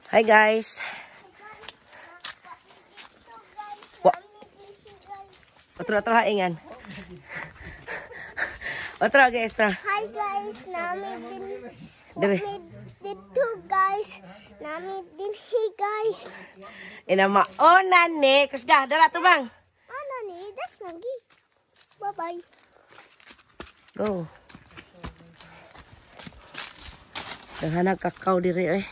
Hi guys. Otro haingan. Otro guys, tra. Hi guys, namin din Dere. dito guys. Namin din guys. Ina maonan ni, kusda dala to bang. Ano ni? Das lagi. Bye-bye. Go. Daghan kakao diri eh.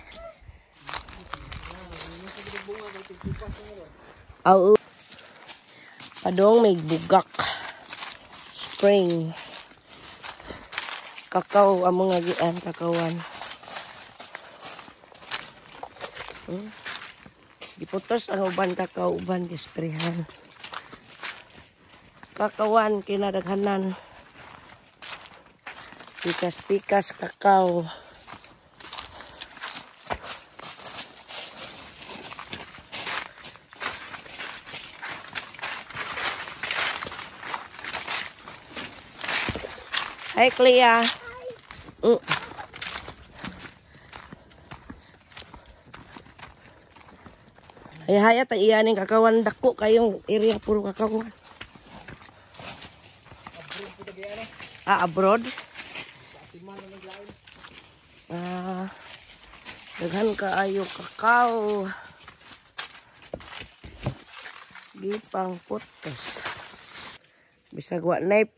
Aw. Padong may bugak. Spring. Kakao among ngagian kakawan. Diputos ang uban kakao uban gisprehan. Kakawan kinadaghanan. Pikas-pikas kakao. Hi, Clea. Haya ta iyaning kakawan dako kayong area puro kakawan. Abroad. Daghan kaayo kakao. Gipang putos. Bisag wa nay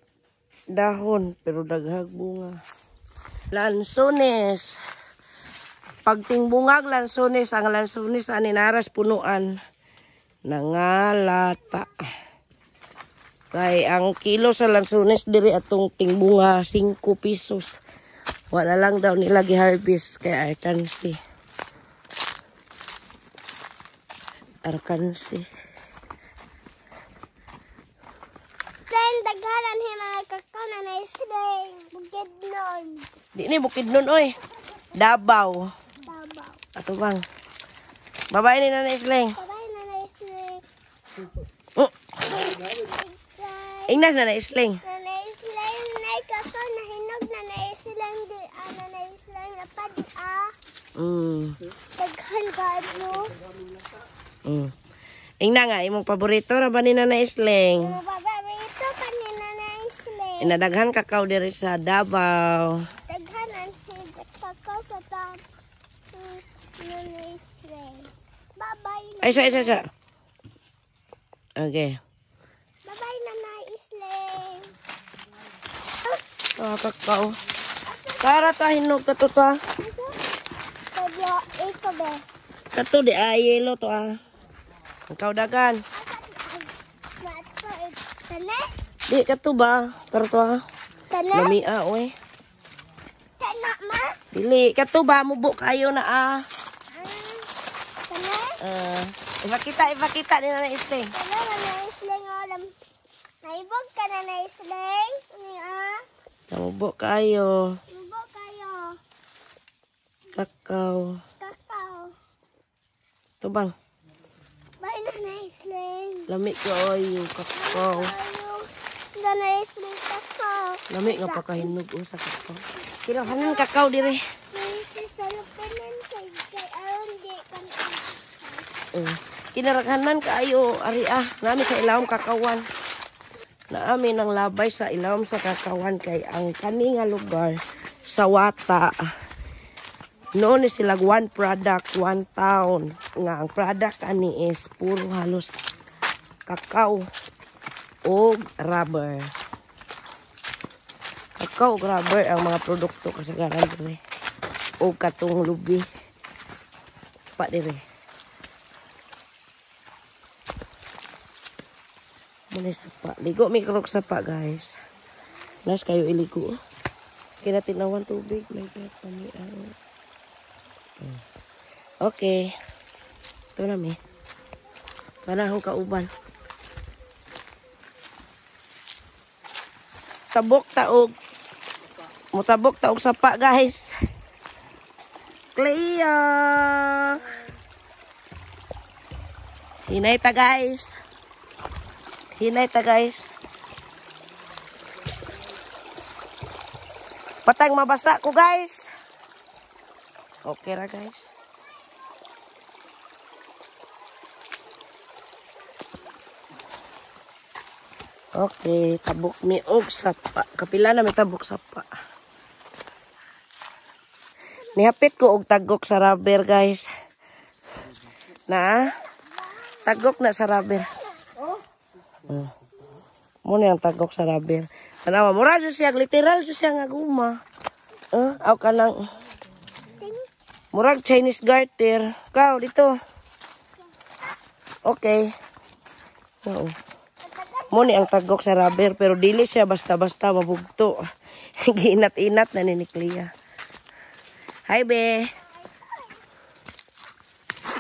dahon pero daghag bunga. Lansones. Pagtingbungag lansones, ang lansones ani naras punuan nangalata. Kay ang kilo sa lansones diri atong tingbunga 5 pesos. Wala lang daw nila gi-harvest kay Arkansi. Daghanan mga kakao na na-sling. Bukidnon. Di ni Bukidnon oy. Davao. Babaw. Ato bang. Babae ni Nanay Isleng. Sabay na na-sling. Ingnas na Nanay Isleng. Na na-sling na kakao na hinog na na-sling di na na-sling na padi Daghan kayo. Ingna nga imong paborito ra ba ni Nanay Isleng? Yung babae ito pa ni na-sling. Inadaghan kakao diri sa Davao. Daghanan higot kakao sa tam. Na-sling. Bye-bye. Ay, sa. Okay. Bye-bye na na-sling. Kakao. Para ta hinog ka to ta. Kaya ito be. Kato di yellow to Ikaw dagan. Tane? Di kato ba? Kato Tane? Lamia oy. Tane ma? Dili kato ba mubo kayo na Tane? Ipakita ni Nanay Isleng. Tane na na-sling alam. Naibog ka na na-sling? Mubo kayo. Naibog kayo. Kakao. Kakao. Ito bang? Bye na na-sling. Lami ko oy yung kakao. Na na-sling kakao. Lami nga pakahinog sa kakao. Kinahanan kakao dire. Sa lupanan kay aron di kan. Kinaraghanan kaayo ari nami sa ilawom kakawan. Naami ng labay sa ilawom sa kakawan kay ang kani nga lugar sa Wata. Noon ni sila one product, one town. Nga ang product ani is puro halos kakao o rubber. Kakao o rubber ang mga produkto kasagaran dire. O katong lubi. Pa dire. Muna sapa. Ligo may krok sapa guys. Nas kayo iligo. Kinatinawan tubig. My God, pamian. Okay. Ito na mi. Panahon kauban. Tabok taog. Mutabok taog sapa guys. Clea. Hinay ta guys. Patang mabasa ko guys. Okay ra guys. Okay, tabok mi og sapa. Kapila na may tabok sapa. Nihapit ko og tagok sa rubber, guys. Na? Tagok na sa rubber. Muna yung tagok sa rubber. Tanawa, mura siya, literal siya nga guma. Aw ka lang. Murag Chinese garter. Kau, dito. Okay. Oo. Muna ang tagok sa rubber, pero dili siya basta-basta mabugto. Giinat-inat na ni Clea. Hi, be.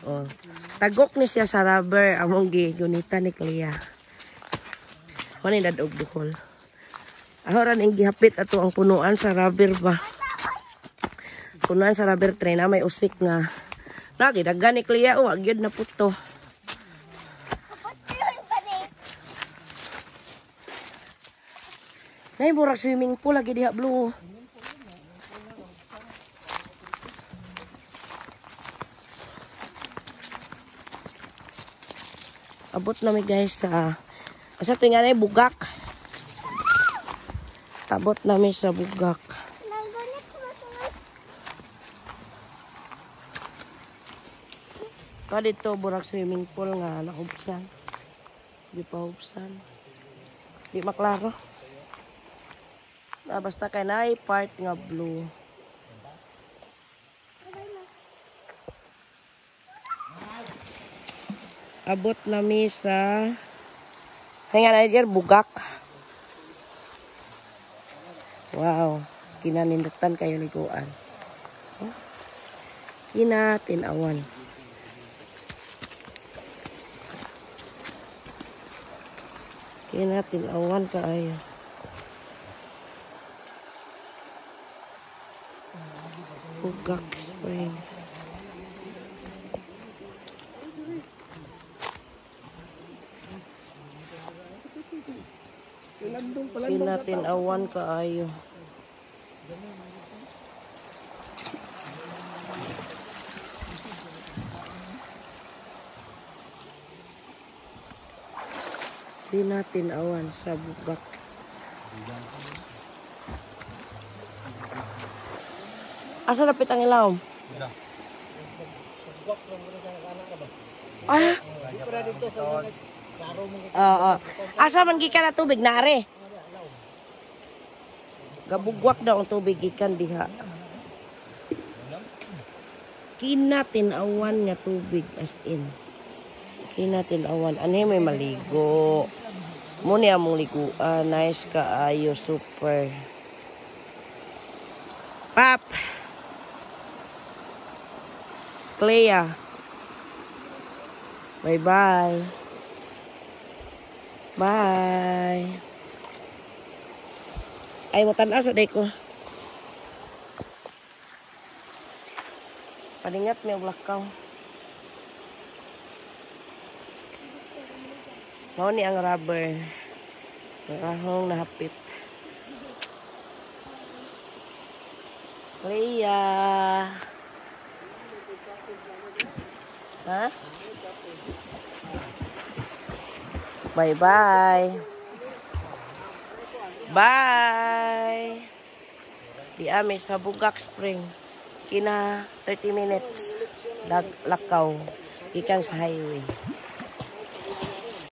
Oh. Tagok ni siya sa rubber. Among gigunita ni Clea. Muna yung dadog duhol. Ahoran yung gihapit ato ang punuan sa rubber ba. Punuan sa rubber tray na may usik nga. Lagi, dagan ni Clea. O, agyod na puto. Nay, murag swimming pool lagi diha, Blue. Abot namin guys sa asa tingnan ay bugak. Abot namin sa bugak. Pa dito burag swimming pool nga nakubsan. Di pa hubsan. Di maklaro. Basta kay na part nga blue. Abot nami sa hinga na dyan, bugak. Wow, kinanindutan kayo liguan. Kinatinawan. Kinatinawan kayo. Bugak spring. Kinatinawan kaayo. Kinatinawan sa bugak. Asa napit ang ilaw? Ah. Oo. Asa man gikan na tubig nare? Gabugwak daw ang tubig gikan diha. Kinatinawan nga tubig as in. Kinatinawan. Ano may maligo? Muna among liguan. Nice kaayo. Super. Pap. Clea. Bye-bye. Bye. Ay, matanaw sa day ko. Paningat may blakaw. Mao ni ang rubber. Rahong nahapit. Clea. Ha? Bye-bye. Bye. Di ami sa Bugak Spring. Kina 30 minutes. Lakaw. Ikan sa highway.